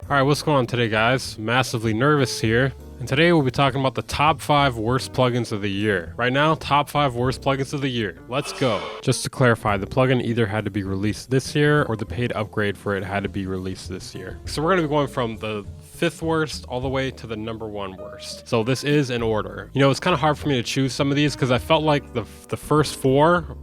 Alright, what's going on today, guys? Massively nervous here. And today we'll be talking about the top 5 worst plugins of the year. Right now, top 5 worst plugins of the year. Let's go. Just to clarify, the plugin either had to be released this year or the paid upgrade for it had to be released this year. So we're going to be going from the 5th worst all the way to the number 1 worst. So this is in order. You know, it's kind of hard for me to choose some of these because I felt like the first 4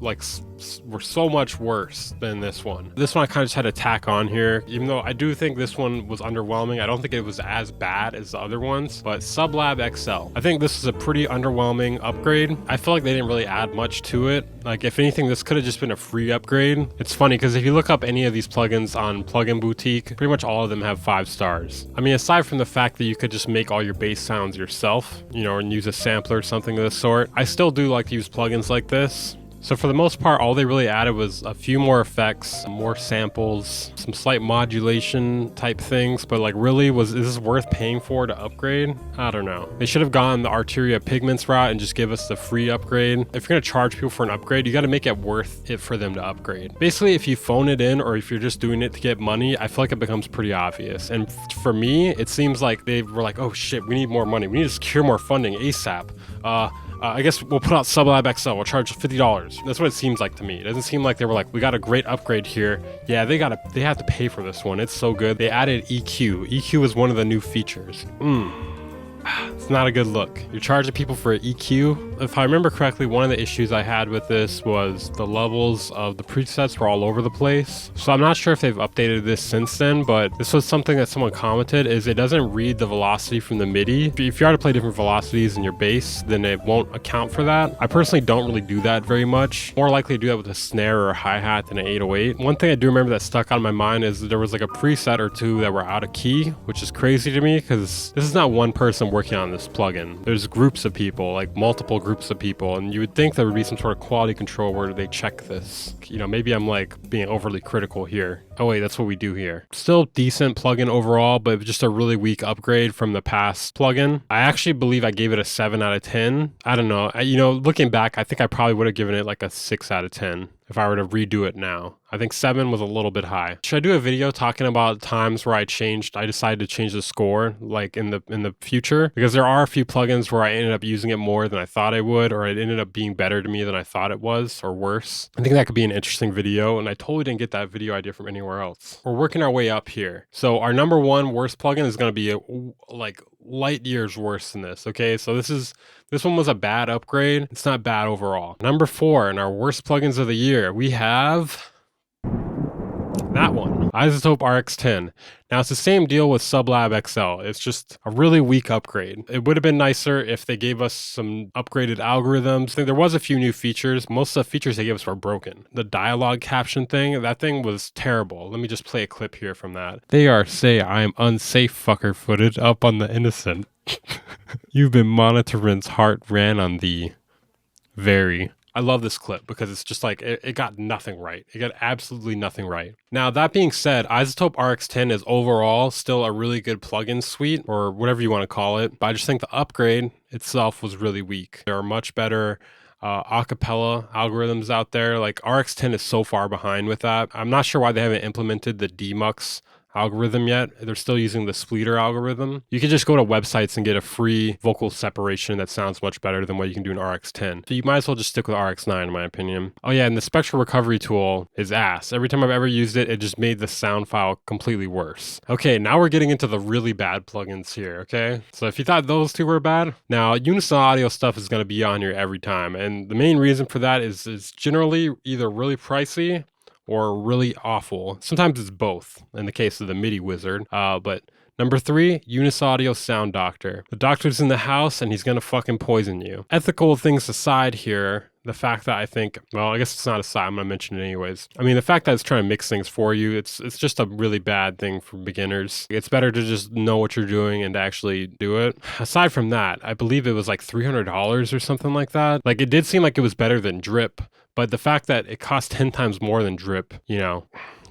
were so much worse than this one. This one I kind of just had to tack on here, even though I do think this one was underwhelming. I don't think it was as bad as the other ones, but SubLab XL. I think this is a pretty underwhelming upgrade. I feel like they didn't really add much to it. Like, if anything, this could have just been a free upgrade. It's funny because if you look up any of these plugins on Plugin Boutique, pretty much all of them have 5 stars. I mean, aside from the fact that you could just make all your bass sounds yourself, you know, and use a sampler or something of the sort, I still do like to use plugins like this. So for the most part, all they really added was a few more effects, more samples, some slight modulation type things, but like really, is this worth paying for to upgrade? I don't know. They should have gone the Arteria Pigments route and just give us the free upgrade. If you're gonna charge people for an upgrade, you gotta make it worth it for them to upgrade. Basically, if you phone it in or if you're just doing it to get money, I feel like it becomes pretty obvious. And for me, it seems like they were like, oh shit, we need more money. We need to secure more funding ASAP. I guess we'll put out SubLab XL. We'll charge $50. That's what it seems like to me. It doesn't seem like they were like, we got a great upgrade here. Yeah, they have to pay for this one. It's so good. They added EQ. EQ is one of the new features. It's not a good look. You're charging people for EQ. If I remember correctly, one of the issues I had with this was the levels of the presets were all over the place. So I'm not sure if they've updated this since then, but this was something that someone commented, is it doesn't read the velocity from the MIDI. If you are to play different velocities in your bass, then it won't account for that. I personally don't really do that very much. More likely to do that with a snare or a hi-hat than an 808. One thing I do remember that stuck out in my mind is that there was like a preset or two that were out of key, which is crazy to me because this is not one person working on this plugin. There's groups of people, like multiple groups of people, and you would think there would be some sort of quality control where they check this. You know, maybe I'm like being overly critical here. Oh wait, that's what we do here. Still decent plugin overall, but just a really weak upgrade from the past plugin. I actually believe I gave it a 7 out of 10. I don't know. You know, looking back, I think I probably would have given it like a 6 out of 10 if I were to redo it now. I think 7 was a little bit high. Should I do a video talking about times where I decided to change the score like in the future? Because there are a few plugins where I ended up using it more than I thought I would, or it ended up being better to me than I thought it was, or worse. I think that could be an interesting video, and I totally didn't get that video idea from anywhere else. We're working our way up here. So our number 1 worst plugin is going to be like light years worse than this. Okay, so this one was a bad upgrade. It's not bad overall. Number 4 in our worst plugins of the year, we have that one, iZotope RX10. Now it's the same deal with SubLab XL. It's just a really weak upgrade. It would have been nicer if they gave us some upgraded algorithms. I think there was a few new features. Most of the features they gave us were broken. The dialogue caption thing, that thing was terrible. Let me just play a clip here from that. They are say I am unsafe fucker footage up on the innocent. You've been monitoring's heart ran on thee. Very. I love this clip because it's just like, it got nothing right. It got absolutely nothing right. Now, that being said, iZotope RX10 is overall still a really good plugin suite, or whatever you want to call it. But I just think the upgrade itself was really weak. There are much better acapella algorithms out there. Like RX10 is so far behind with that. I'm not sure why they haven't implemented the Demux algorithm yet. They're still using the splitter algorithm. You can just go to websites and get a free vocal separation that sounds much better than what you can do in RX10. So you might as well just stick with RX9 in my opinion. Oh yeah, and the spectral recovery tool is ass. Every time I've ever used it, it just made the sound file completely worse. Okay, now we're getting into the really bad plugins here, okay? So if you thought those two were bad, now Unison audio stuff is going to be on here every time. And the main reason for that is generally either really pricey or really awful. Sometimes it's both in the case of the MIDI wizard. But number 3, Unison Audio Sound Doctor. The doctor's in the house and he's gonna fucking poison you. Ethical things aside here, the fact that I think, well, I guess it's not aside, I'm gonna mention it anyways. I mean, the fact that it's trying to mix things for you, it's just a really bad thing for beginners. It's better to just know what you're doing and to actually do it. Aside from that, I believe it was like $300 or something like that. Like, it did seem like it was better than Drip, but the fact that it cost 10 times more than Drip, you know,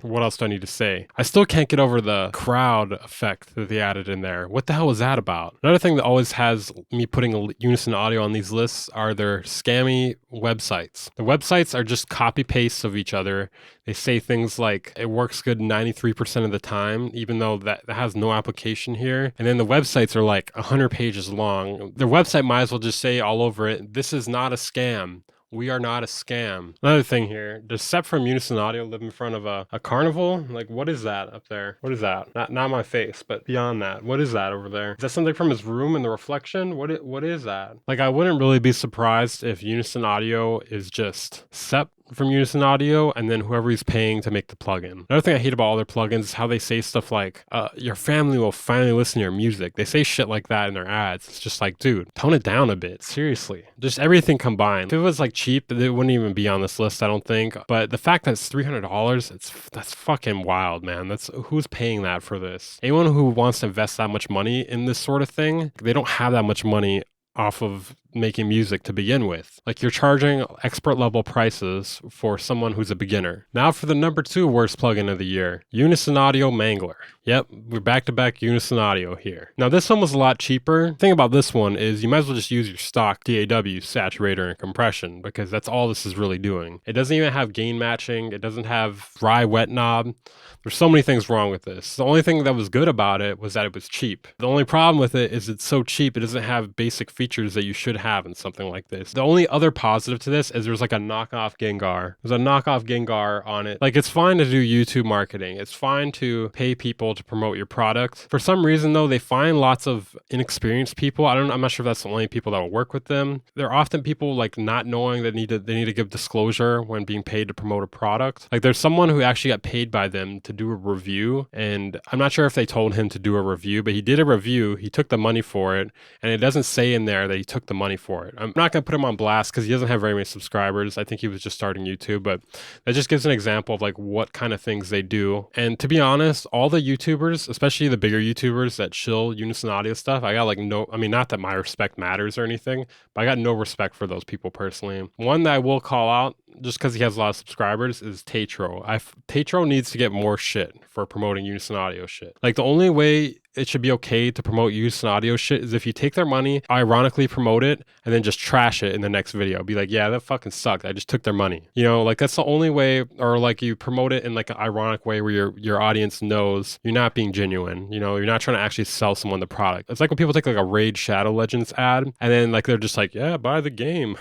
What else do I need to say? I still can't get over the crowd effect that they added in there. What the hell was that about? Another thing that always has me putting Unison audio on these lists are their scammy websites. The websites are just copy pastes of each other. They say things like it works good 93% of the time, even though that has no application here. And then the websites are like 100 pages long. Their website might as well just say all over it, this is not a scam. We are not a scam. Another thing here, does Sep from Unison Audio live in front of a carnival? Like, what is that up there? What is that? Not my face, but beyond that, what is that over there? Is that something from his room in the reflection? What is that? Like, I wouldn't really be surprised if Unison Audio is just Sep from Unison Audio and then whoever he's paying to make the plugin. Another thing I hate about all their plugins is how they say stuff like, your family will finally listen to your music. They say shit like that in their ads. It's just like, dude, tone it down a bit. Seriously. Just everything combined. If it was like cheap, it wouldn't even be on this list, I don't think. But the fact that it's $300, that's fucking wild, man. Who's paying that for this? Anyone who wants to invest that much money in this sort of thing, they don't have that much money off of making music to begin with. Like, you're charging expert level prices for someone who's a beginner. Now for the number 2 worst plugin of the year, Unison Audio Mangler. Yep, we're back-to-back Unison Audio here. Now this one was a lot cheaper. The thing about this one is you might as well just use your stock DAW, saturator, and compression, because that's all this is really doing. It doesn't even have gain matching. It doesn't have dry wet knob. There's so many things wrong with this. The only thing that was good about it was that it was cheap. The only problem with it is it's so cheap, it doesn't have basic features that you should have in something like this. The only other positive to this is there's like a knockoff Gengar. There's a knockoff Gengar on it. Like, it's fine to do YouTube marketing. It's fine to pay people to promote your product. For some reason though, they find lots of inexperienced people. I'm not sure if that's the only people that will work with them. They're often people like not knowing that they need to give disclosure when being paid to promote a product. Like, there's someone who actually got paid by them to do a review, and I'm not sure if they told him to do a review, but he did a review. He took the money for it, and it doesn't say in there that he took the money for it. I'm not going to put him on blast because he doesn't have very many subscribers. I think he was just starting YouTube, but that just gives an example of like what kind of things they do. And to be honest, all the YouTubers, especially the bigger YouTubers that shill Unison Audio stuff, I got like not that my respect matters or anything, but I got no respect for those people personally. One that I will call out, just because he has a lot of subscribers, is Tatro. Tatro needs to get more shit for promoting Unison Audio shit. Like, the only way it should be okay to promote Unison Audio shit is if you take their money, ironically promote it, and then just trash it in the next video. Be like, yeah, that fucking sucked. I just took their money. You know, like, that's the only way. Or like, you promote it in like an ironic way where your audience knows you're not being genuine. You know, you're not trying to actually sell someone the product. It's like when people take like a Raid Shadow Legends ad, and then like they're just like, yeah, buy the game.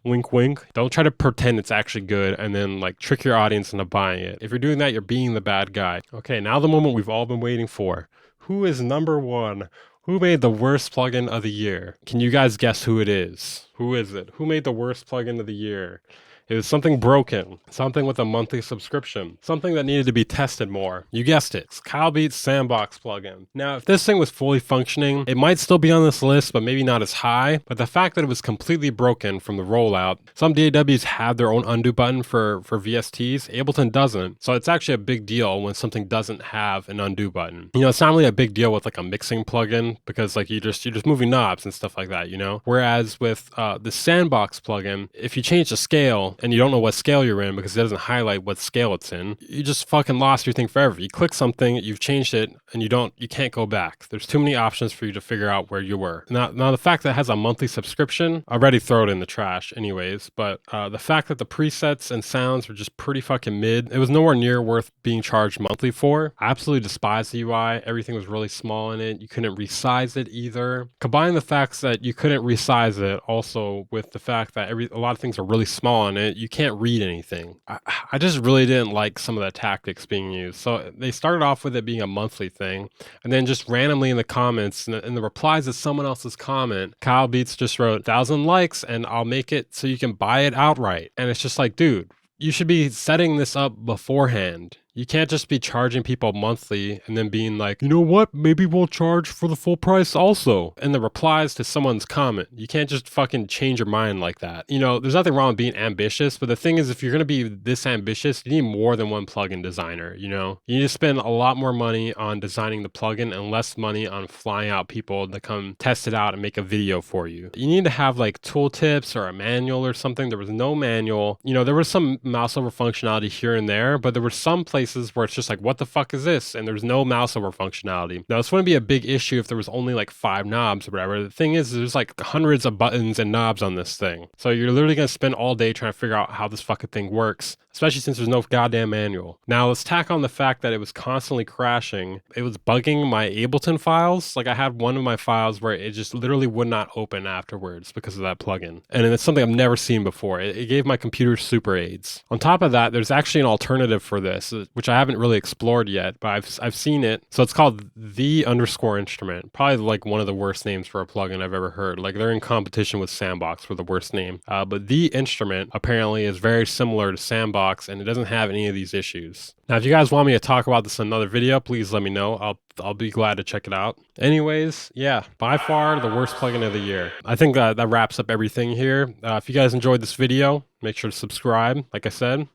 Wink, wink. Don't try to pretend it's actually good and then like trick your audience into buying it. If you're doing that, you're being the bad guy. Okay, now the moment we've all been waiting for. Who is number 1? Who made the worst plugin of the year? Can you guys guess who it is? Who is it? Who made the worst plugin of the year? It was something broken, something with a monthly subscription, something that needed to be tested more. You guessed it, it's Kyle Beats Sandbox plugin. Now, if this thing was fully functioning, it might still be on this list, but maybe not as high. But the fact that it was completely broken from the rollout, some DAWs have their own undo button for VSTs, Ableton doesn't. So it's actually a big deal when something doesn't have an undo button. You know, it's not really a big deal with like a mixing plugin because like you're just moving knobs and stuff like that, you know? Whereas with the Sandbox plugin, if you change the scale, and you don't know what scale you're in because it doesn't highlight what scale it's in, you just fucking lost your thing forever. You click something, you've changed it, and you can't go back. There's too many options for you to figure out where you were. Now the fact that it has a monthly subscription, I already throw it in the trash anyways, but the fact that the presets and sounds were just pretty fucking mid, it was nowhere near worth being charged monthly for. I absolutely despise the UI. Everything was really small in it. You couldn't resize it either. Combine the facts that you couldn't resize it also with the fact that a lot of things are really small in it. You can't read anything. I just really didn't like some of the tactics being used. So they started off with it being a monthly thing, and then just randomly in the comments, in the replies to someone else's comment, Kyle Beats just wrote 1,000 likes and I'll make it so you can buy it outright. And it's just like, dude, you should be setting this up beforehand. You can't just be charging people monthly and then being like, you know what, maybe we'll charge for the full price also. And the replies to someone's comment. You can't just fucking change your mind like that. You know, there's nothing wrong with being ambitious, but the thing is, if you're going to be this ambitious, you need more than one plugin designer, you know? You need to spend a lot more money on designing the plugin and less money on flying out people to come test it out and make a video for you. You need to have like tooltips or a manual or something. There was no manual. You know, there was some mouse over functionality here and there, but there were some places places where it's just like, what the fuck is this? And there's no mouse over functionality. Now, this wouldn't be a big issue if there was only like 5 knobs or whatever. The thing is, there's like hundreds of buttons and knobs on this thing. So you're literally going to spend all day trying to figure out how this fucking thing works, especially since there's no goddamn manual. Now, let's tack on the fact that it was constantly crashing. It was bugging my Ableton files. Like, I had one of my files where it just literally would not open afterwards because of that plugin. And it's something I've never seen before. It gave my computer super aids. On top of that, there's actually an alternative for this, which I haven't really explored yet, but I've seen it. So it's called the_instrument. Probably like one of the worst names for a plugin I've ever heard. Like, they're in competition with Sandbox for the worst name. But the instrument apparently is very similar to Sandbox, and it doesn't have any of these issues. Now, if you guys want me to talk about this in another video, please let me know. I'll be glad to check it out. Anyways, yeah, by far the worst plugin of the year. I think that wraps up everything here. If you guys enjoyed this video, make sure to subscribe. Like I said,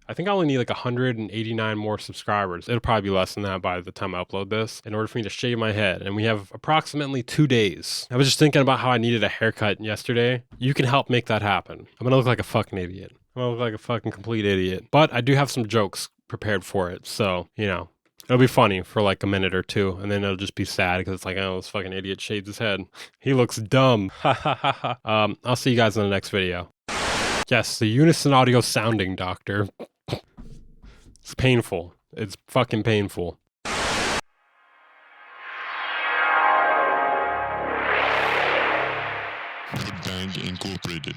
I think I only need like 189 more subscribers. It'll probably be less than that by the time I upload this in order for me to shave my head. And we have approximately 2 days. I was just thinking about how I needed a haircut yesterday. You can help make that happen. I'm gonna look like a fucking idiot. I'm gonna look like a fucking complete idiot. But I do have some jokes prepared for it. So, you know, it'll be funny for like a minute or two. And then it'll just be sad because it's like, oh, this fucking idiot shaved his head. He looks dumb. I'll see you guys in the next video. Yes, the Unison audio sounding doctor. It's painful. It's fucking painful. Bang Incorporated.